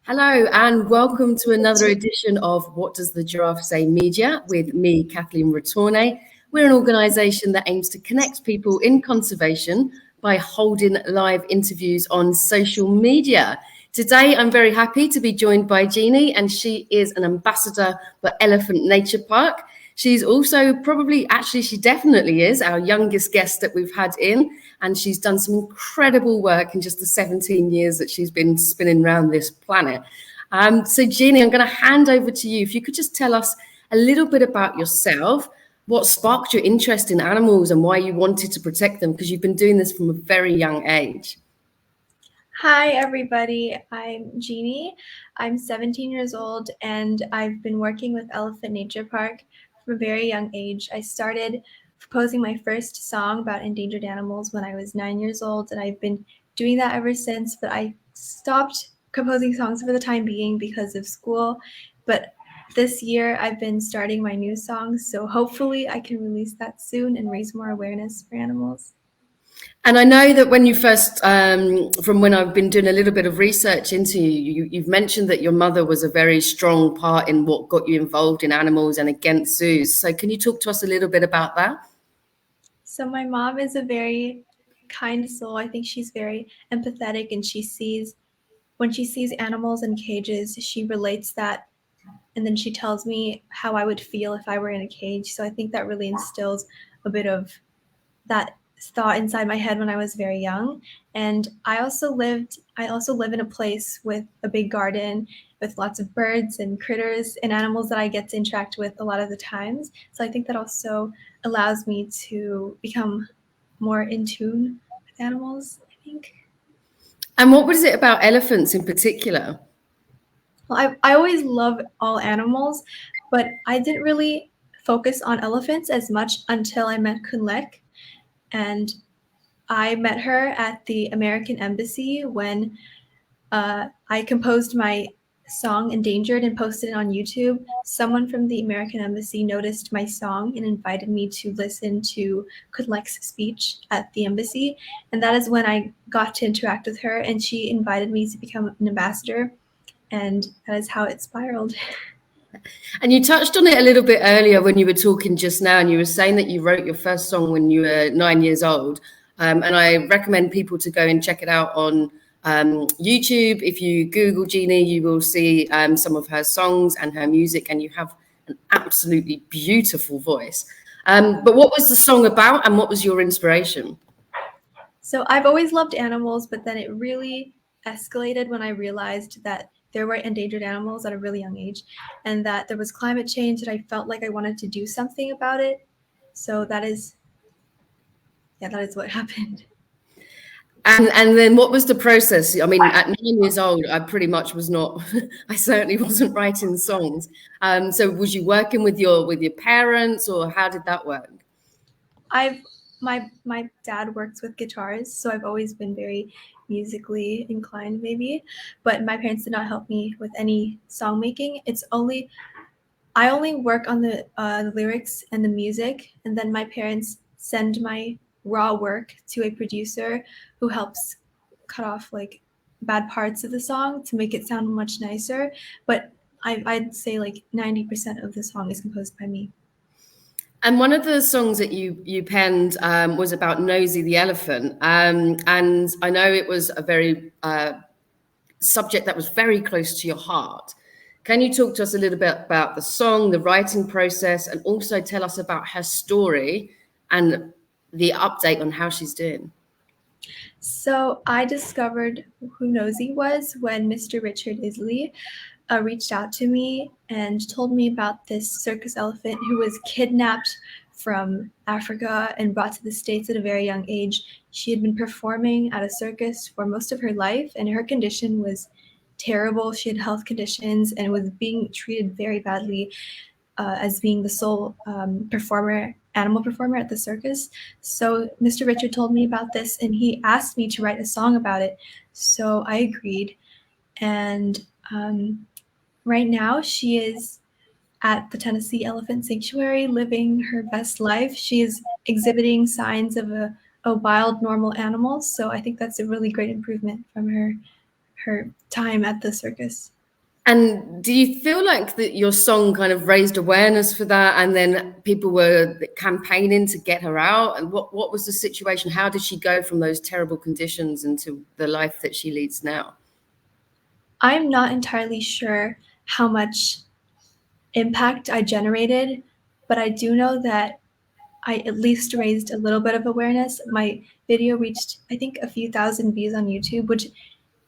Hello and welcome to another edition of What Does the Giraffe Say Media with me, Kathleen Ratorne. We're an organisation that aims to connect people in conservation by holding live interviews on social media. Today, I'm very happy to be joined by Genie, and she is an ambassador for Elephant Nature Park. She's also she definitely is our youngest guest that we've had in, and she's done some incredible work in just the 17 years that she's been spinning around this planet. So Genie, I'm going to hand over to you. If you could just tell us a little bit about yourself, what sparked your interest in animals and why you wanted to protect them, because you've been doing this from a very young age. Hi, everybody. I'm Genie. I'm 17 years old, and I've been working with Elephant Nature Park from a very young age. I started composing my first song about endangered animals when I was 9 years old, and I've been doing that ever since, but I stopped composing songs for the time being because of school. But this year, I've been starting my new songs, so hopefully I can release that soon and raise more awareness for animals. And I know that when you first, from when I've been doing a little bit of research into you, you've mentioned that your mother was a very strong part in what got you involved in animals and against zoos. So can you talk to us a little bit about that? So my mom is a very kind soul. I think she's very empathetic, and when she sees animals in cages, she relates that, and then she tells me how I would feel if I were in a cage. So I think that really instills a bit of that thought inside my head when I was very young. And I also live in a place with a big garden with lots of birds and critters and animals that I get to interact with a lot of the times. So I think that also allows me to become more in tune with animals, I think. And what was it about elephants in particular? Well, I always love all animals, but I didn't really focus on elephants as much until I met Kunlek. And I met her at the American Embassy when I composed my song Endangered and posted it on YouTube. Someone from the American Embassy noticed my song and invited me to listen to Kunlek's speech at the embassy. And that is when I got to interact with her, and she invited me to become an ambassador. And that is how it spiraled. And you touched on it a little bit earlier when you were talking just now, and you were saying that you wrote your first song when you were 9 years old. And I recommend people to go and check it out on YouTube. If you Google Genie, you will see some of her songs and her music, and you have an absolutely beautiful voice. But what was the song about, and what was your inspiration? So I've always loved animals, but then it really escalated when I realized that there were endangered animals at a really young age, and that there was climate change, and I felt like I wanted to do something about it. So that is what happened. And then what was the process? I mean, at 9 years old, I pretty much was not, I certainly wasn't writing songs. So was you working with your parents, or how did that work? My dad works with guitars, so I've always been very musically inclined, maybe, but my parents did not help me with any song making. I only work on the lyrics and the music, and then my parents send my raw work to a producer who helps cut off like bad parts of the song to make it sound much nicer. But I'd say like 90% of the song is composed by me. And one of the songs that you penned was about Nosey the elephant. And I know it was a very subject that was very close to your heart. Can you talk to us a little bit about the song, the writing process, and also tell us about her story and the update on how she's doing? So I discovered who Nosey was when Mr. Richard Isley reached out to me and told me about this circus elephant who was kidnapped from Africa and brought to the States at a very young age. She had been performing at a circus for most of her life, and her condition was terrible. She had health conditions and was being treated very badly as being the sole animal performer at the circus. So Mr. Richard told me about this, and he asked me to write a song about it. So I agreed, and right now she is at the Tennessee Elephant Sanctuary living her best life. She is exhibiting signs of a wild normal animal. So I think that's a really great improvement from her her time at the circus. And do you feel like that your song kind of raised awareness for that, and then people were campaigning to get her out? And what was the situation? How did she go from those terrible conditions into the life that she leads now? I'm not entirely sure how much impact I generated, but I do know that I at least raised a little bit of awareness. My video reached, I think, a few thousand views on YouTube, which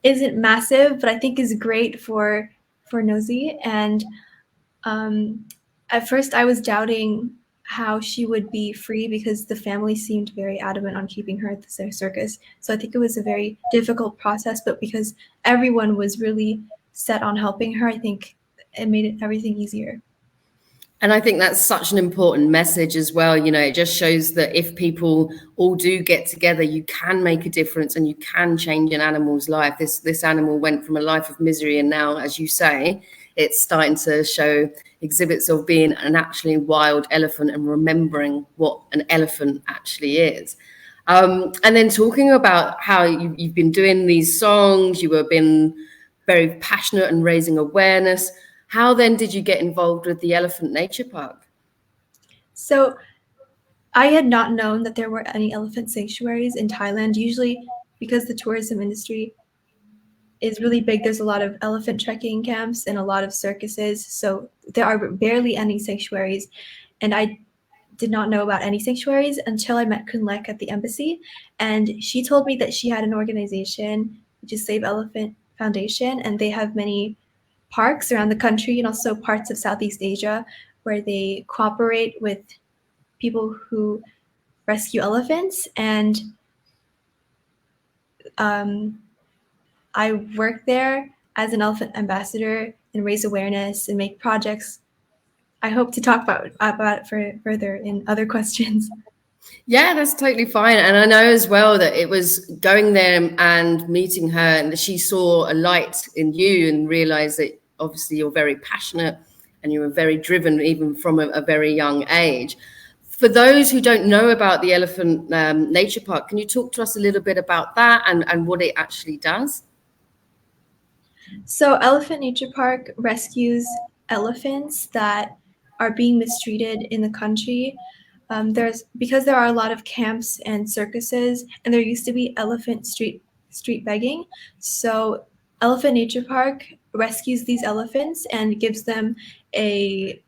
isn't massive, but I think is great for Nosy. And at first I was doubting how she would be free because the family seemed very adamant on keeping her at the circus. So I think it was a very difficult process, but because everyone was really set on helping her, I think it made everything easier. And I think that's such an important message as well. You know, it just shows that if people all do get together, you can make a difference and you can change an animal's life. This animal went from a life of misery, and now, as you say, it's starting to show exhibits of being an actually wild elephant and remembering what an elephant actually is. And then talking about how you've been doing these songs, you have been very passionate and raising awareness. How then did you get involved with the Elephant Nature Park? So I had not known that there were any elephant sanctuaries in Thailand. Usually, because the tourism industry is really big, there's a lot of elephant trekking camps and a lot of circuses. So there are barely any sanctuaries. And I did not know about any sanctuaries until I met Kunlek at the embassy. And she told me that she had an organization, which is Save Elephant Foundation, and they have many parks around the country and also parts of Southeast Asia where they cooperate with people who rescue elephants. And I work there as an elephant ambassador and raise awareness and make projects. I hope to talk about it further in other questions. Yeah, that's totally fine. And I know as well that it was going there and meeting her, and she saw a light in you and realized that obviously you're very passionate and you were very driven even from a very young age. For those who don't know about the Elephant Nature Park, can you talk to us a little bit about that and what it actually does? So Elephant Nature Park rescues elephants that are being mistreated in the country. Because there are a lot of camps and circuses, and there used to be elephant street begging. So Elephant Nature Park rescues these elephants and gives them a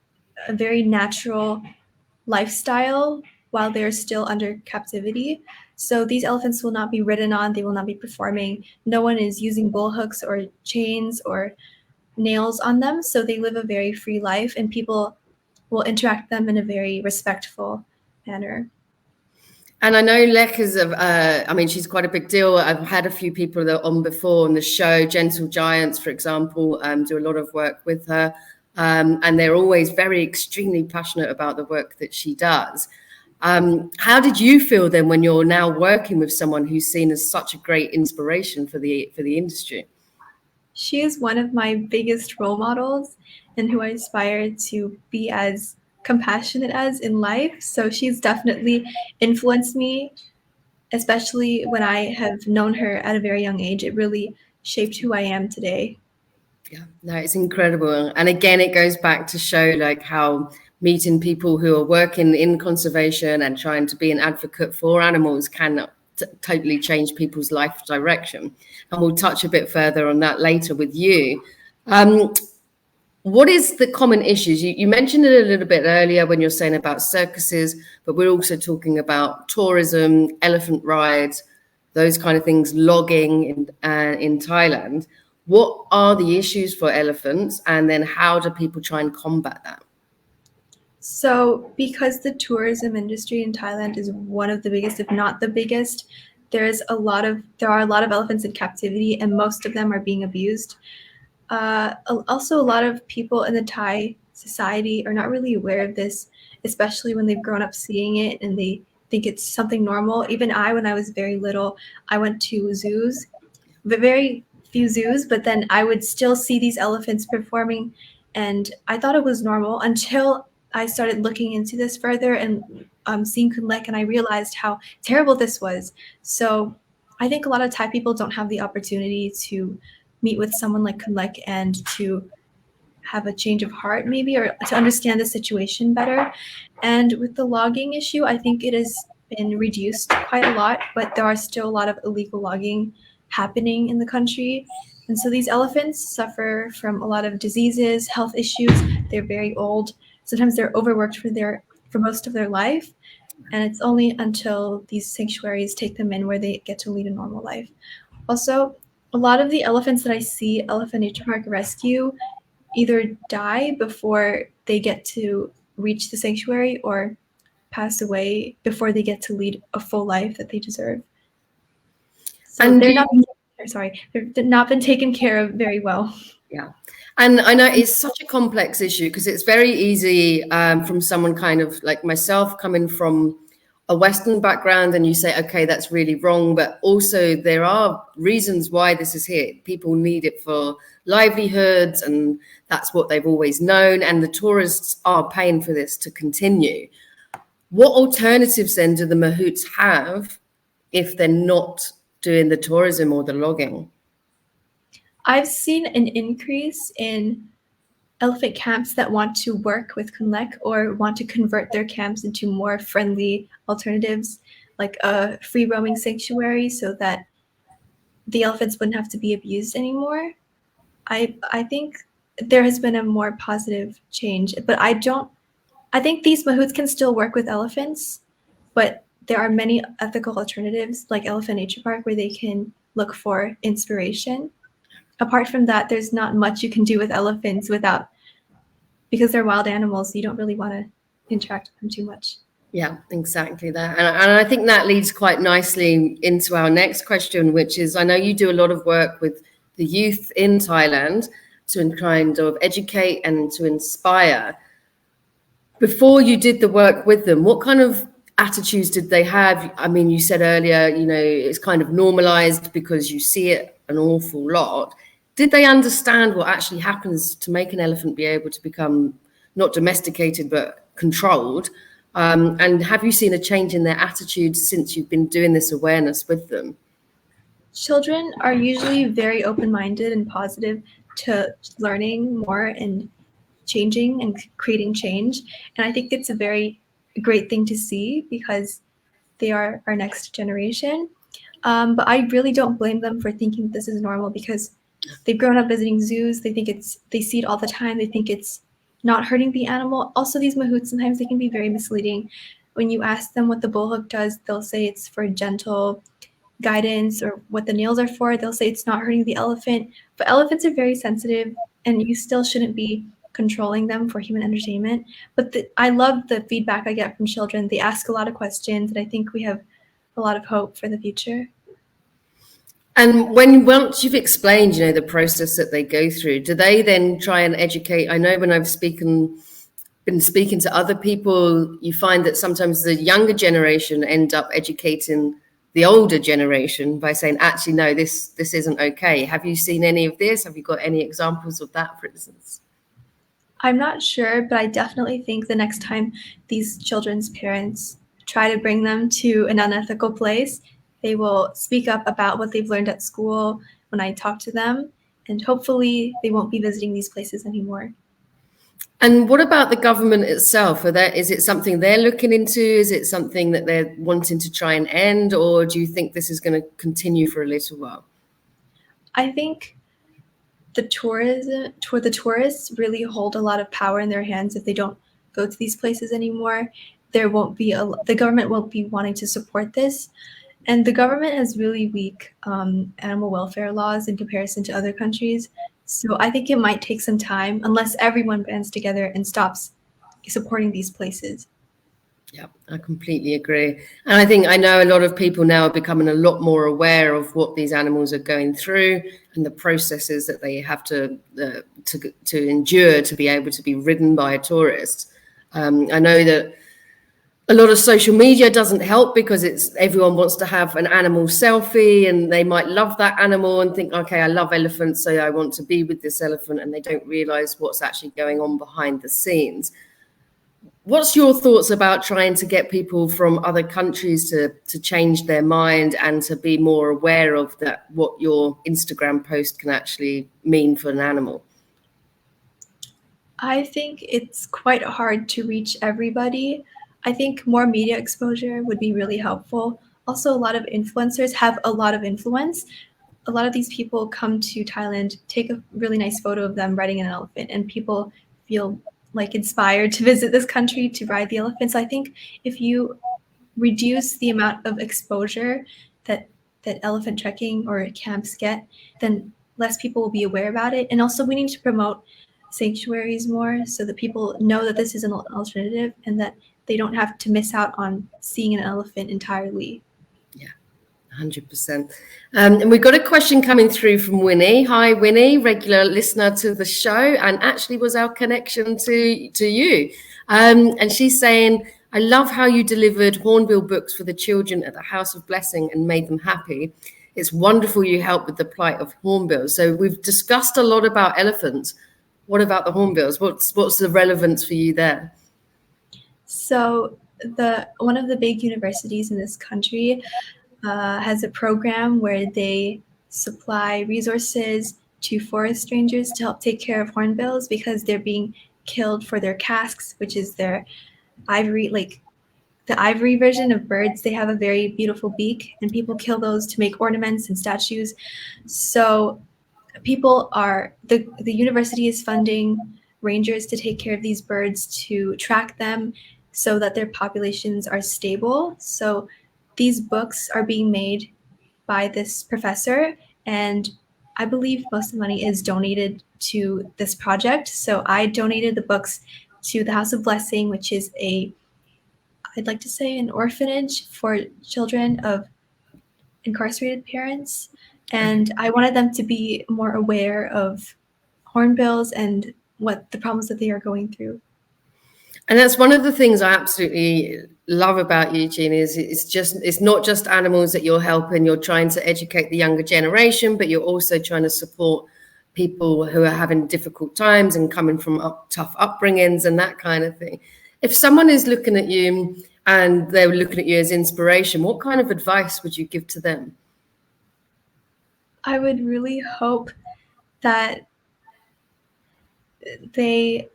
very natural lifestyle while they're still under captivity. So these elephants will not be ridden on, they will not be performing. No one is using bull hooks or chains or nails on them. So they live a very free life, and people will interact them in a very respectful manner. And I know Lek is, I mean, she's quite a big deal. I've had a few people that are on before on the show. Gentle Giants, for example, do a lot of work with her. And they're always very extremely passionate about the work that she does. How did you feel then when you're now working with someone who's seen as such a great inspiration for the industry? She is one of my biggest role models and who I aspire to be as compassionate as in life. So she's definitely influenced me, especially when I have known her at a very young age. It really shaped who I am today. Yeah, no, it's incredible. And again, it goes back to show like how meeting people who are working in conservation and trying to be an advocate for animals can totally change people's life direction. And we'll touch a bit further on that later with you. What is the common issues? You mentioned it a little bit earlier when you're saying about circuses, but we're also talking about tourism, elephant rides, those kind of things, logging in Thailand. What are the issues for elephants, and then how do people try and combat that? So because the tourism industry in Thailand is one of the biggest, if not the biggest, there are a lot of elephants in captivity, and most of them are being abused. Also, a lot of people in the Thai society are not really aware of this, especially when they've grown up seeing it and they think it's something normal. Even when I was very little, I went to zoos, but very few zoos, but then I would still see these elephants performing, and I thought it was normal until I started looking into this further and seeing Kunlek, and I realized how terrible this was. So I think a lot of Thai people don't have the opportunity to meet with someone like Kunlek and to have a change of heart maybe, or to understand the situation better. And with the logging issue, I think it has been reduced quite a lot, but there are still a lot of illegal logging happening in the country. And so these elephants suffer from a lot of diseases, health issues. They're very old. Sometimes they're overworked for most of their life. And it's only until these sanctuaries take them in where they get to lead a normal life. Also, a lot of the elephants that I see Elephant Nature Park rescue either die before they get to reach the sanctuary or pass away before they get to lead a full life that they deserve. So And they're not been taken care of very well. Yeah. And I know it's such a complex issue because it's very easy from someone kind of like myself coming from a Western background and you say, okay, that's really wrong. But also there are reasons why this is here. People need it for livelihoods and that's what they've always known. And the tourists are paying for this to continue. What alternatives then do the mahouts have if they're not doing the tourism or the logging? I've seen an increase in elephant camps that want to work with Kunlek or want to convert their camps into more friendly alternatives, like a free roaming sanctuary so that the elephants wouldn't have to be abused anymore. I think there has been a more positive change, but I think these mahouts can still work with elephants, but there are many ethical alternatives like Elephant Nature Park where they can look for inspiration. Apart from that, there's not much you can do with elephants because they're wild animals. You don't really want to interact with them too much. Yeah, exactly that. And I think that leads quite nicely into our next question, which is, I know you do a lot of work with the youth in Thailand to kind of educate and to inspire. Before you did the work with them, what kind of attitudes did they have? I mean, you said earlier, it's kind of normalized because you see it an awful lot. Did they understand what actually happens to make an elephant be able to become not domesticated, but controlled? And have you seen a change in their attitudes since you've been doing this awareness with them? Children are usually very open-minded and positive to learning more and changing and creating change. And I think it's a very great thing to see because they are our next generation. But I really don't blame them for thinking this is normal because they've grown up visiting zoos. They see it all the time. They think it's not hurting the animal. Also, these mahouts, sometimes they can be very misleading. When you ask them what the bullhook does, they'll say it's for gentle guidance, or what the nails are for, they'll say it's not hurting the elephant. But elephants are very sensitive and you still shouldn't be controlling them for human entertainment. But I love the feedback I get from children. They ask a lot of questions and I think we have a lot of hope for the future. And once you've explained, the process that they go through, do they then try and educate? I know when I've been speaking to other people, you find that sometimes the younger generation end up educating the older generation by saying, actually, no, this isn't okay. Have you seen any of this? Have you got any examples of that, for instance? I'm not sure, but I definitely think the next time these children's parents try to bring them to an unethical place, they will speak up about what they've learned at school when I talk to them, and hopefully they won't be visiting these places anymore. And what about the government itself? Is it something they're looking into? Is it something that they're wanting to try and end? Or do you think this is going to continue for a little while? I think the tourists really hold a lot of power in their hands if they don't go to these places anymore. The government won't be wanting to support this. And the government has really weak animal welfare laws in comparison to other countries. So I think it might take some time unless everyone bands together and stops supporting these places. Yeah, I completely agree. And I know a lot of people now are becoming a lot more aware of what these animals are going through and the processes that they have to endure to be able to be ridden by a tourist. I know that a lot of social media doesn't help because everyone wants to have an animal selfie and they might love that animal and think, okay, I love elephants, so I want to be with this elephant, and they don't realize what's actually going on behind the scenes. What's your thoughts about trying to get people from other countries to change their mind and to be more aware of that, what your Instagram post can actually mean for an animal? I think it's quite hard to reach everybody. I think more media exposure would be really helpful. Also, a lot of influencers have a lot of influence. A lot of these people come to Thailand, take a really nice photo of them riding an elephant, and people feel like inspired to visit this country to ride the elephant. So I think if you reduce the amount of exposure that elephant trekking or camps get, then less people will be aware about it. And also, we need to promote sanctuaries more so that people know that this is an alternative and that they don't have to miss out on seeing an elephant entirely. Yeah, 100%. And we've got a question coming through from Winnie. Hi, Winnie, regular listener to the show, and actually was our connection to you. And she's saying, I love how you delivered Hornbill books for the children at the House of Blessing and made them happy. It's wonderful you help with the plight of hornbills. So we've discussed a lot about elephants. What about the hornbills? What's the relevance for you there? So one of the big universities in this country has a program where they supply resources to forest rangers to help take care of hornbills because they're being killed for their casques, which is their ivory, like the ivory version of birds. They have a very beautiful beak, and people kill those to make ornaments and statues. So the university is funding rangers to take care of these birds, to track them so that their populations are stable. So these books are being made by this professor, and I believe most of the money is donated to this project. So I donated the books to the House of Blessing, which is I'd like to say an orphanage for children of incarcerated parents. And I wanted them to be more aware of hornbills and what the problems that they are going through. And that's one of the things I absolutely love about you, Genie, is it's not just animals that you're helping. You're trying to educate the younger generation, but you're also trying to support people who are having difficult times and coming from tough upbringings and that kind of thing. If someone is looking at you and they're looking at you as inspiration, what kind of advice would you give to them? I would really hope that they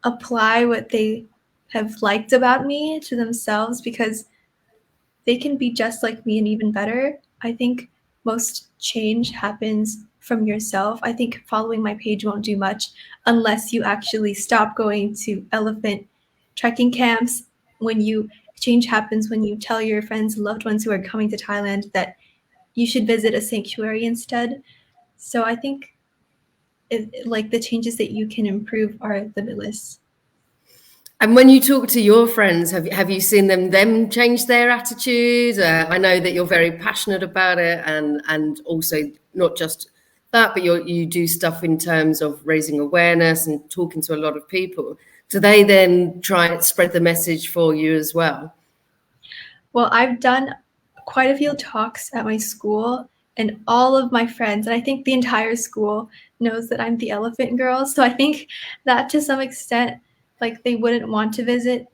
apply what they have liked about me to themselves, because they can be just like me and even better. I think most change happens from yourself. I think following my page won't do much unless you actually stop going to elephant trekking camps. Change happens when you tell your friends and loved ones who are coming to Thailand that you should visit a sanctuary instead. So I think the changes that you can improve are limitless. And when you talk to your friends, have you seen them change their attitude? I know that you're very passionate about it, and also not just that, but you do stuff in terms of raising awareness and talking to a lot of people. Do they then try and spread the message for you as well? Well, I've done quite a few talks at my school, and all of my friends, and I think the entire school, knows that I'm the elephant girl. So I think that to some extent, like, they wouldn't want to visit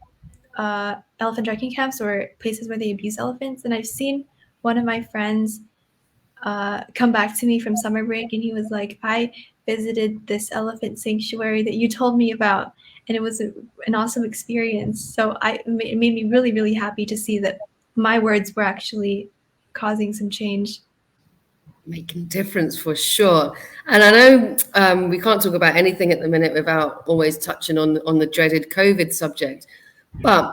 elephant trekking camps or places where they abuse elephants. And I've seen one of my friends come back to me from summer break, and he was like, I visited this elephant sanctuary that you told me about, and it was an awesome experience. So it made me really, really happy to see that my words were actually causing some change. Making a difference for sure. And I know we can't talk about anything at the minute without always touching on the dreaded COVID subject. But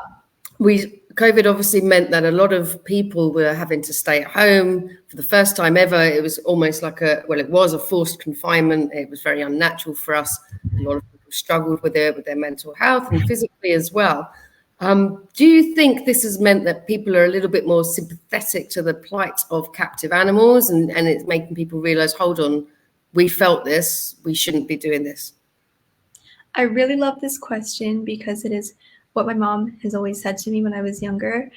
COVID obviously meant that a lot of people were having to stay at home for the first time ever. It was almost like it was a forced confinement. It was very unnatural for us. A lot of people struggled with it, with their mental health and physically as well. Do you think this has meant that people are a little bit more sympathetic to the plight of captive animals, and it's making people realize, hold on, we felt this, we shouldn't be doing this? I really love this question because it is what my mom has always said to me when I was younger.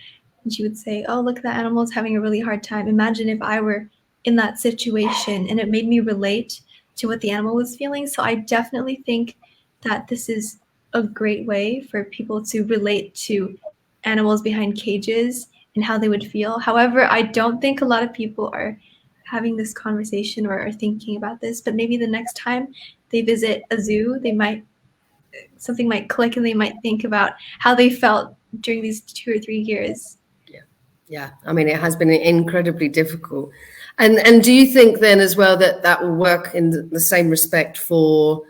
And she would say, oh, look, the animal's having a really hard time. Imagine if I were in that situation. And it made me relate to what the animal was feeling. So I definitely think that this is a great way for people to relate to animals behind cages and how they would feel. However, I don't think a lot of people are having this conversation or are thinking about this, but maybe the next time they visit a zoo, something might click and they might think about how they felt during these 2 or 3 years. Yeah. I mean, it has been incredibly difficult. And do you think then as well that will work in the same respect for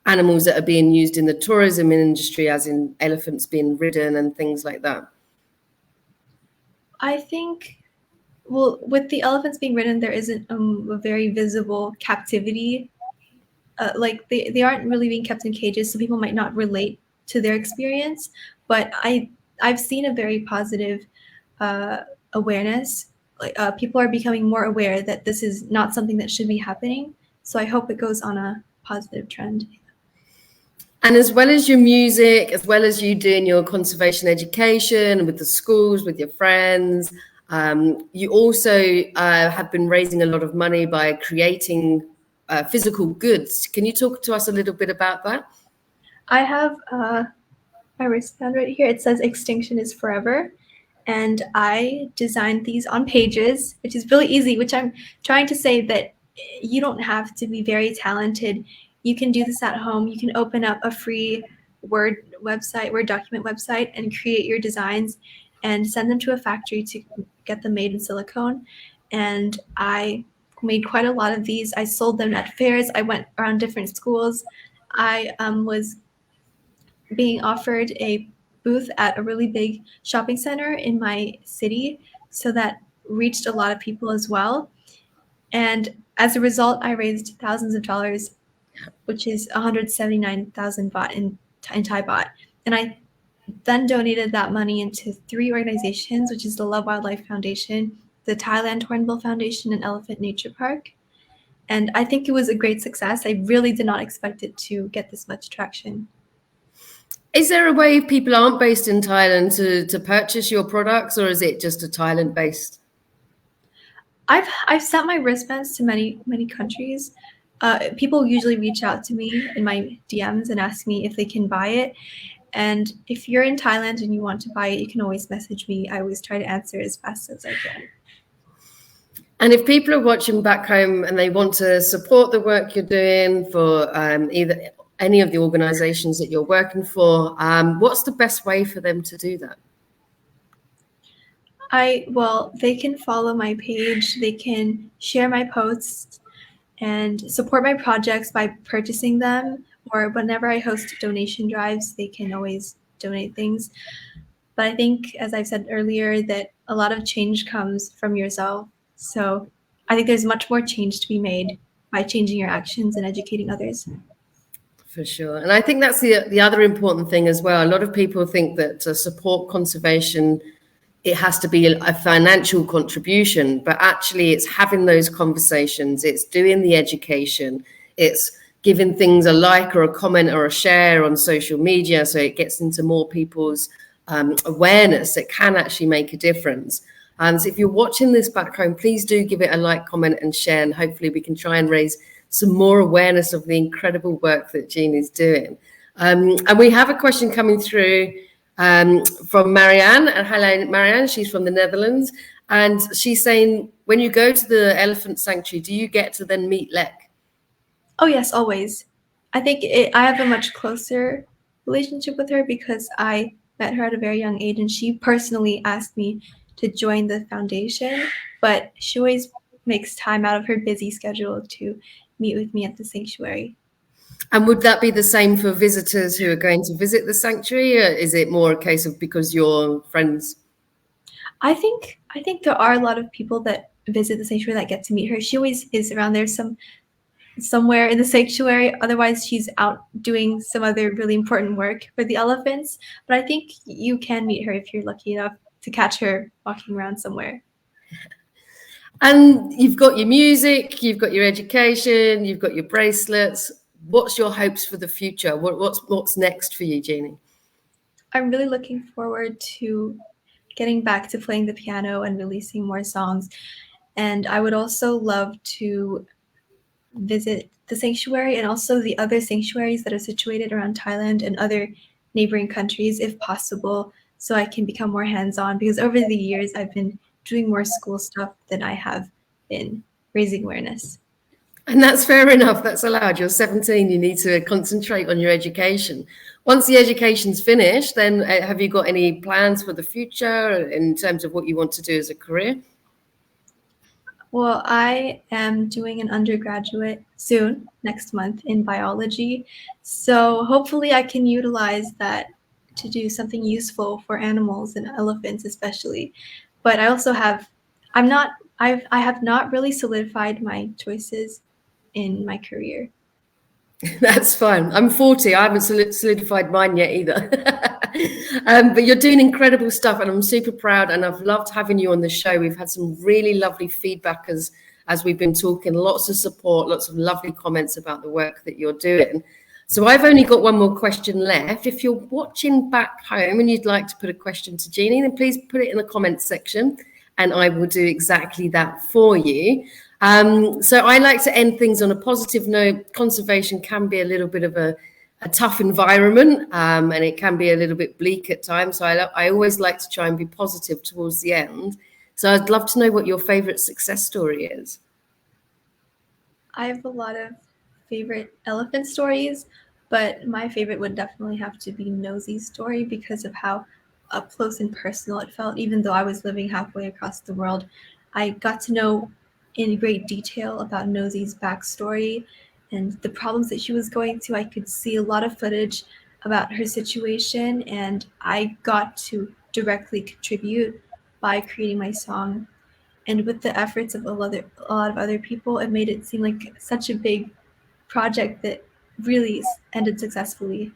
animals that are being used in the tourism industry, as in elephants being ridden and things like that? I think, well, with the elephants being ridden, there isn't a very visible captivity. Like they aren't really being kept in cages, so people might not relate to their experience. But I've seen a very positive awareness. Like people are becoming more aware that this is not something that should be happening. So I hope it goes on a positive trend. And as well as your music, as well as you doing your conservation education with the schools, with your friends, you also have been raising a lot of money by creating physical goods. Can you talk to us a little bit about that? I have my wristband right here. It says "Extinction is Forever," and I designed these on pages, which is really easy. Which I'm trying to say that you don't have to be very talented. You can do this at home. You can open up a free Word document website, and create your designs and send them to a factory to get them made in silicone. And I made quite a lot of these. I sold them at fairs. I went around different schools. I was being offered a booth at a really big shopping center in my city, so that reached a lot of people as well. And as a result, I raised thousands of dollars, which is 179,000 baht in Thai baht. And I then donated that money into 3 organizations, which is the Love Wildlife Foundation, the Thailand Hornbill Foundation, and Elephant Nature Park. And I think it was a great success. I really did not expect it to get this much traction. Is there a way, if people aren't based in Thailand, to purchase your products, or is it just a Thailand-based? I've sent my wristbands to many countries. People usually reach out to me in my DMs and ask me if they can buy it. And if you're in Thailand and you want to buy it, you can always message me. I always try to answer as fast as I can. And if people are watching back home and they want to support the work you're doing for either any of the organizations that you're working for, what's the best way for them to do that? Well, they can follow my page, they can share my posts and support my projects by purchasing them, or whenever I host donation drives, they can always donate things. But I think, as I've said earlier, that a lot of change comes from yourself. So I think there's much more change to be made by changing your actions and educating others. For sure. And I think that's the other important thing as well. A lot of people think that to support conservation, it has to be a financial contribution, but actually it's having those conversations, it's doing the education, it's giving things a like or a comment or a share on social media so it gets into more people's awareness. It can actually make a difference. And so if you're watching this back home, please do give it a like, comment and share, and hopefully we can try and raise some more awareness of the incredible work that Genie's doing. And we have a question coming through from Marianne. And hello, Marianne. She's from the Netherlands. And she's saying, when you go to the elephant sanctuary, do you get to then meet Lek? Oh, yes, always. I think I have a much closer relationship with her because I met her at a very young age, and she personally asked me to join the foundation, but she always makes time out of her busy schedule to meet with me at the sanctuary. And would that be the same for visitors who are going to visit the sanctuary, or is it more a case of because you're friends? I think there are a lot of people that visit the sanctuary that get to meet her. She always is around there somewhere in the sanctuary. Otherwise, she's out doing some other really important work for the elephants. But I think you can meet her if you're lucky enough to catch her walking around somewhere. And you've got your music, you've got your education, you've got your bracelets. What's your hopes for the future? What's next for you, Genie? I'm really looking forward to getting back to playing the piano and releasing more songs. And I would also love to visit the sanctuary and also the other sanctuaries that are situated around Thailand and other neighboring countries if possible, so I can become more hands-on, because over the years I've been doing more school stuff than I have been raising awareness. And that's fair enough. That's allowed. You're 17. You need to concentrate on your education. Once the education's finished, then have you got any plans for the future in terms of what you want to do as a career? Well, I am doing an undergraduate soon, next month, in biology. So hopefully I can utilize that to do something useful for animals and elephants especially. But I also have, I have not really solidified my choices in my career. That's fine. I'm 40. I haven't solidified mine yet either. But you're doing incredible stuff, and I'm super proud. And I've loved having you on the show. We've had some really lovely feedback as we've been talking. Lots of support, lots of lovely comments about the work that you're doing. So I've only got one more question left. If you're watching back home and you'd like to put a question to Genie, then please put it in the comments section, and I will do exactly that for you. So I like to end things on a positive note. Conservation can be a little bit of a tough environment, and it can be a little bit bleak at times. So I always like to try and be positive towards the end. So I'd love to know what your favorite success story is. I have a lot of favorite elephant stories, but my favorite would definitely have to be Nosey's story because of how up close and personal it felt. Even though I was living halfway across the world, I got to know in great detail about Nosey's backstory and the problems that she was going through. I could see a lot of footage about her situation, and I got to directly contribute by creating my song. And with the efforts of a lot of other people, it made it seem like such a big project that really ended successfully.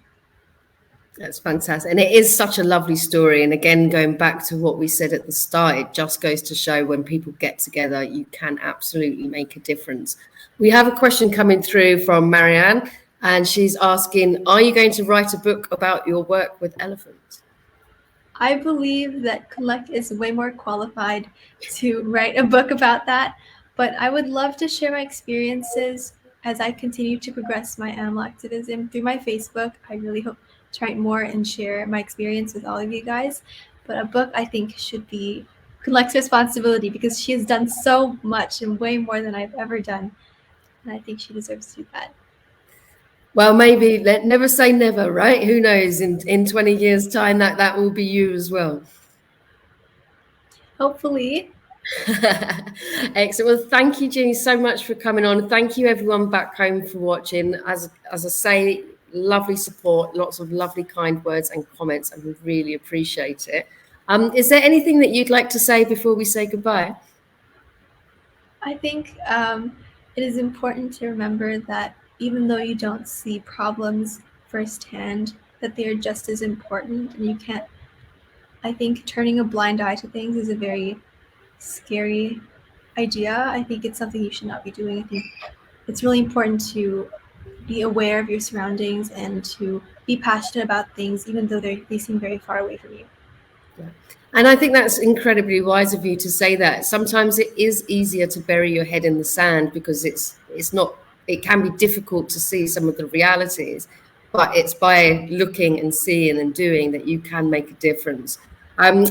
That's fantastic. And it is such a lovely story. And again, going back to what we said at the start, it just goes to show when people get together, you can absolutely make a difference. We have a question coming through from Marianne, and she's asking, are you going to write a book about your work with elephants? I believe that Colette is way more qualified to write a book about that, but I would love to share my experiences as I continue to progress my animal activism through my Facebook. I really hope to write more and share my experience with all of you guys. But a book, I think, should be Colette's responsibility because she has done so much and way more than I've ever done. And I think she deserves to do that. Well, maybe never say never, right? Who knows? In 20 years' time, that will be you as well. Hopefully. Excellent. Well, thank you, Genie, so much for coming on. Thank you, everyone back home, for watching. As I say, lovely support, lots of lovely kind words and comments, and we really appreciate it. Is there anything that you'd like to say before we say goodbye? I think it is important to remember that even though you don't see problems firsthand, that they are just as important, and you can't, I think turning a blind eye to things is a very scary idea. I think it's something you should not be doing. I think it's really important to be aware of your surroundings and to be passionate about things, even though they seem very far away from you. Yeah. And I think that's incredibly wise of you to say that. Sometimes it is easier to bury your head in the sand because it can be difficult to see some of the realities, but it's by looking and seeing and doing that you can make a difference.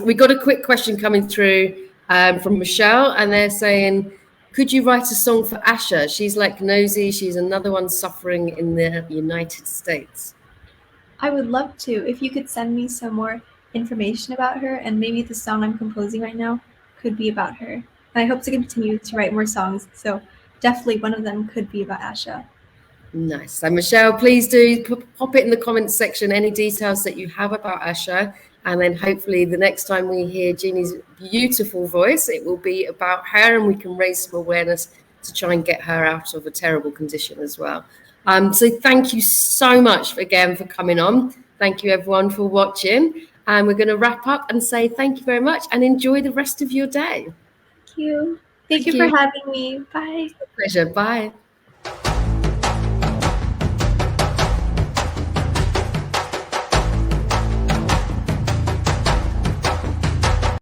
We got a quick question coming through from Michelle, and they're saying, could you write a song for Asha? She's like Nosey. She's another one suffering in the United States. I would love to. If you could send me some more information about her, and maybe the song I'm composing right now could be about her. And I hope to continue to write more songs, so definitely one of them could be about Asha. Nice. So Michelle, please do pop it in the comments section, any details that you have about Asha, and then hopefully the next time we hear Genie's beautiful voice, it will be about her, and we can raise some awareness to try and get her out of a terrible condition as well. So thank you so much again for coming on. Thank you everyone for watching. And we're going to wrap up and say thank you very much and enjoy the rest of your day. Thank you. Thank you for having me. Bye. Pleasure. Bye.